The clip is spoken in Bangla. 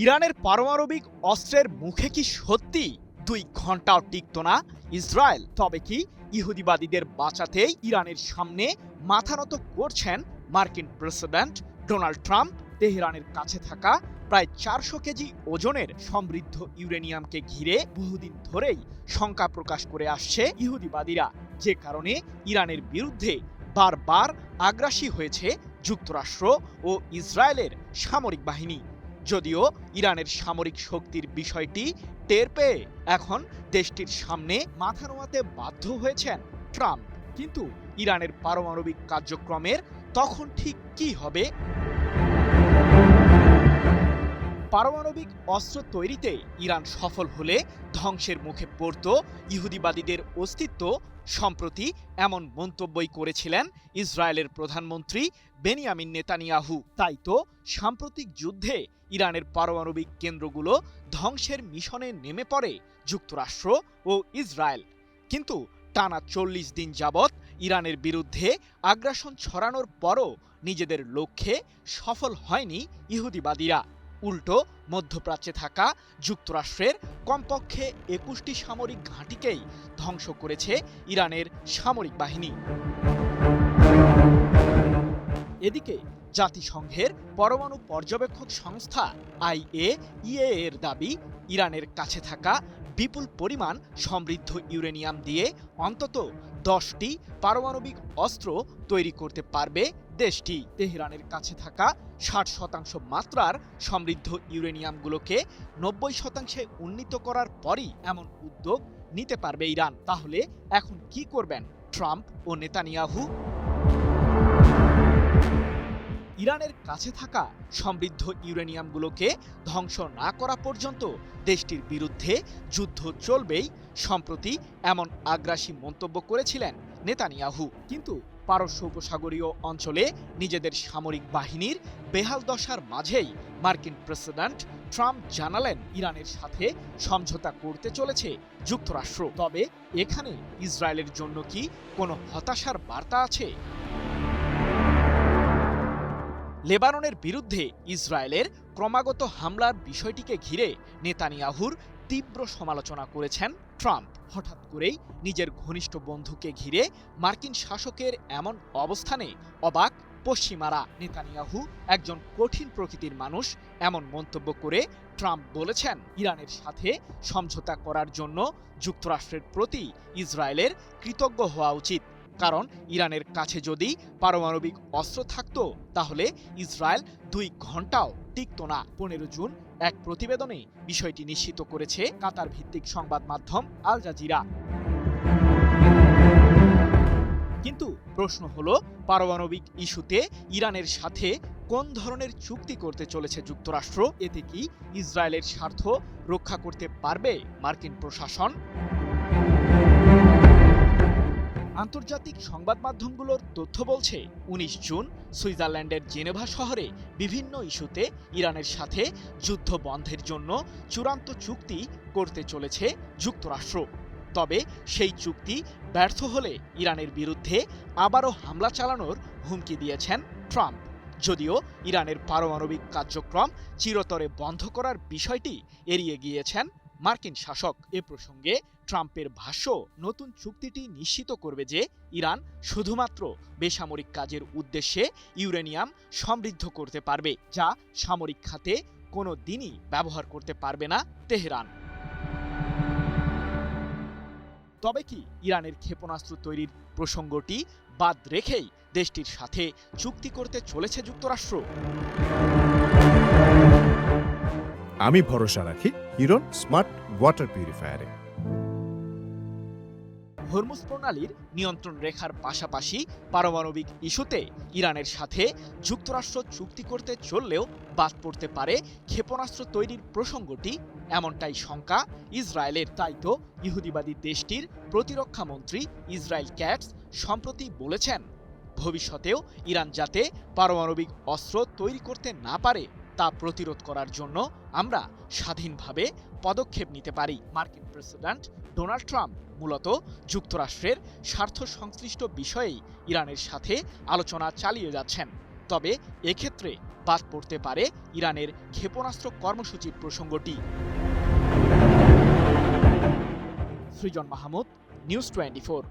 ইরানের পারমাণবিক অস্ত্রের মুখে কি সত্যি 2 ঘন্টাও টিকত না ইসরায়েল? তবে কি ইহুদিবাদীদের বাঁচাতেই ইরানের সামনে মাথা নত করছেন মার্কিন প্রেসিডেন্ট ডোনাল্ড ট্রাম্প? তেহরানের কাছে থাকা প্রায় 400 কেজি ওজনের সমৃদ্ধ ইউরেনিয়ামকে ঘিরে বহুদিন ধরেই শঙ্কা প্রকাশ করে আসছে ইহুদিবাদীরা, যে কারণে ইরানের বিরুদ্ধে বারবার আগ্রাসী হয়েছে যুক্তরাষ্ট্র ও ইসরায়েলের সামরিক বাহিনী। যদিও ইরানের সামরিক শক্তির বিষয়টি টের পেয়ে এখন দেশটির সামনে মাথা নোয়াতে বাধ্য হয়েছেন ট্রাম্প। কিন্তু ইরানের পারমাণবিক কার্যক্রমের তখন ঠিক কি হবে? পারমাণবিক অস্ত্র তৈরিতে ইরান সফল হলে ধ্বংসের মুখে পড়ত ইহুদিবাদীদের অস্তিত্ব। সম্প্রতি এমন মন্তব্যই করেছিলেন ইসরায়েলের প্রধানমন্ত্রী বেনিয়ামিন নেতানিয়াহু। তাই তো সাম্প্রতিক যুদ্ধে ইরানের পারমাণবিক কেন্দ্রগুলো ধ্বংসের মিশনে নেমে পড়ে যুক্তরাষ্ট্র ও ইসরায়েল। কিন্তু টানা 40 দিন যাবৎ ইরানের বিরুদ্ধে আগ্রাসন ছড়ানোর পরও নিজেদের লক্ষ্যে সফল হয়নি ইহুদিবাদীরা। উল্টো মধ্যপ্রাচ্যে থাকা যুক্তরাষ্ট্রের কমপক্ষে 21টি সামরিক ঘাঁটিকেই ধ্বংস করেছে ইরানের সামরিক বাহিনী। এদিকে জাতিসংঘের পরমাণু পর্যবেক্ষক সংস্থা IAEA এর দাবি, ইরানের কাছে থাকা বিপুল পরিমাণ সমৃদ্ধ ইউরেনিয়াম দিয়ে অন্তত 10টি পারমাণবিক অস্ত্র তৈরি করতে পারবে দেশটি। তেহরানের কাছে থাকা 60% মাত্রার সমৃদ্ধ ইউরেনিয়ামগুলোকে 90% উন্নীত করার পরই এমন উদ্যোগ নিতে পারবে ইরান। তাহলে এখন কি করবেন ট্রাম্প ও নেতানিয়াহু? ইরানের কাছে থাকা সমৃদ্ধ ইউরেনিয়ামগুলোকে ধ্বংস না করা পর্যন্ত দেশটির বিরুদ্ধে যুদ্ধ চলবেই। সম্প্রতি এমন আগ্রাসী মন্তব্য করেছিলেন নেতানিয়াহু। কিন্তু পারস্য উপসাগরীয় অঞ্চলে নিজেদের সামরিক বাহিনীর বেহাল দশার মাঝেই মার্কিন প্রেসিডেন্ট ট্রাম্প জানালেন ইরানের সাথে সমঝোতা করতে চলেছে যুক্তরাষ্ট্র। তবে এখানে ইসরায়েলের জন্য কি কোনো হতাশার বার্তা আছে? লেবাননের বিরুদ্ধে ইসরায়েলের ক্রমাগত হামলার বিষয়টিকে ঘিরে নেতানিয়াহুর তীব্র সমালোচনা করেছেন ট্রাম্প। হঠাৎ করেই নিজের ঘনিষ্ঠ বন্ধুকে ঘিরে মার্কিন শাসকের এমন অবস্থানে অবাক পশ্চিমারা। নেতানিয়াহু একজন কঠিন প্রকৃতির মানুষ, এমন মন্তব্য করে ট্রাম্প বলেছেন ইরানের সাথে সমঝোতা করার জন্য যুক্তরাষ্ট্রের প্রতি ইসরায়েলের কৃতজ্ঞ হওয়া উচিত। কারণ ইরানের কাছে যদি পারমাণবিক অস্ত্র থাকত তাহলে ইসরায়েল 2 ঘন্টাও টিকত না। 15 জুন এক প্রতিবেদনে বিষয়টি নিশ্চিত করেছে কাতার ভিত্তিক সংবাদ মাধ্যম আল জাজিরা। কিন্তু প্রশ্ন হলো, পারমাণবিক ইস্যুতে ইরানের সাথে কোন ধরনের চুক্তি করতে চলেছে যুক্তরাষ্ট্র? এতে কি ইসরায়েলের স্বার্থ রক্ষা করতে পারবে মার্কিন প্রশাসন? আন্তর্জাতিক সংবাদ মাধ্যমগুলোর তথ্য বলছে 19 জুন সুইজারল্যান্ডের জেনেভা শহরে বিভিন্ন ইস্যুতে ইরানের সাথে যুদ্ধ বন্ধের জন্য চূড়ান্ত চুক্তি করতে চলেছে যুক্তরাষ্ট্র। তবে সেই চুক্তি ব্যর্থ হলে ইরানের বিরুদ্ধে আবারও হামলা চালানোর হুমকি দিয়েছেন ট্রাম্প। যদিও ইরানের পারমাণবিক কার্যক্রম চিরতরে বন্ধ করার বিষয়টি এড়িয়ে গিয়েছেন মার্কিন শাসক। এ প্রসঙ্গে ট্রাম্পের ভাষ্য, নতুন চুক্তিটি নিশ্চিত করবে যে ইরান শুধুমাত্র বেসামরিক কাজের উদ্দেশ্যে ইউরেনিয়াম সমৃদ্ধ করতে পারবে, যা সামরিক খাতে কোনো দিনই ব্যবহার করতে পারবে না তেহরান। তবে কি ইরানের ক্ষেপণাস্ত্র তৈরির প্রসঙ্গটি বাদ রেখেই দেশটির সাথে চুক্তি করতে চলেছে যুক্তরাষ্ট্র? আমি ভরসা রাখি হিরন স্মার্ট ওয়াটার পিউরিফায়ারে। হরমুজ প্রণালীর নিয়ন্ত্রণ রেখার পাশাপাশি পারমাণবিক ইস্যুতে ইরানের সাথে যুক্তরাষ্ট্র চুক্তি করতে চললেও বাদ পড়তে পারে ক্ষেপণাস্ত্র তৈরির প্রসঙ্গটি, এমনটাই শঙ্কা ইসরায়েলের। তাই তো ইহুদিবাদী দেশটির প্রতিরক্ষা মন্ত্রী ইসরায়েল ক্যাটস সম্প্রতি বলেছেন, ভবিষ্যতেও ইরান যাতে পারমাণবিক অস্ত্র তৈরি করতে না পারে তা প্রতিরোধ করার জন্য আমরা স্বাধীনভাবে পদক্ষেপ নিতে পারি। মার্কিন প্রেসিডেন্ট ডোনাল্ড ট্রাম্প মূলত যুক্তরাষ্ট্রের স্বার্থ সংশ্লিষ্ট বিষয়েই ইরানের সাথে আলোচনা চালিয়ে যাচ্ছেন। তবে এক্ষেত্রে বাদ পড়তে পারে ইরানের ক্ষেপণাস্ত্র কর্মসূচির প্রসঙ্গটি। সৃজন মাহমুদ, নিউজ 24।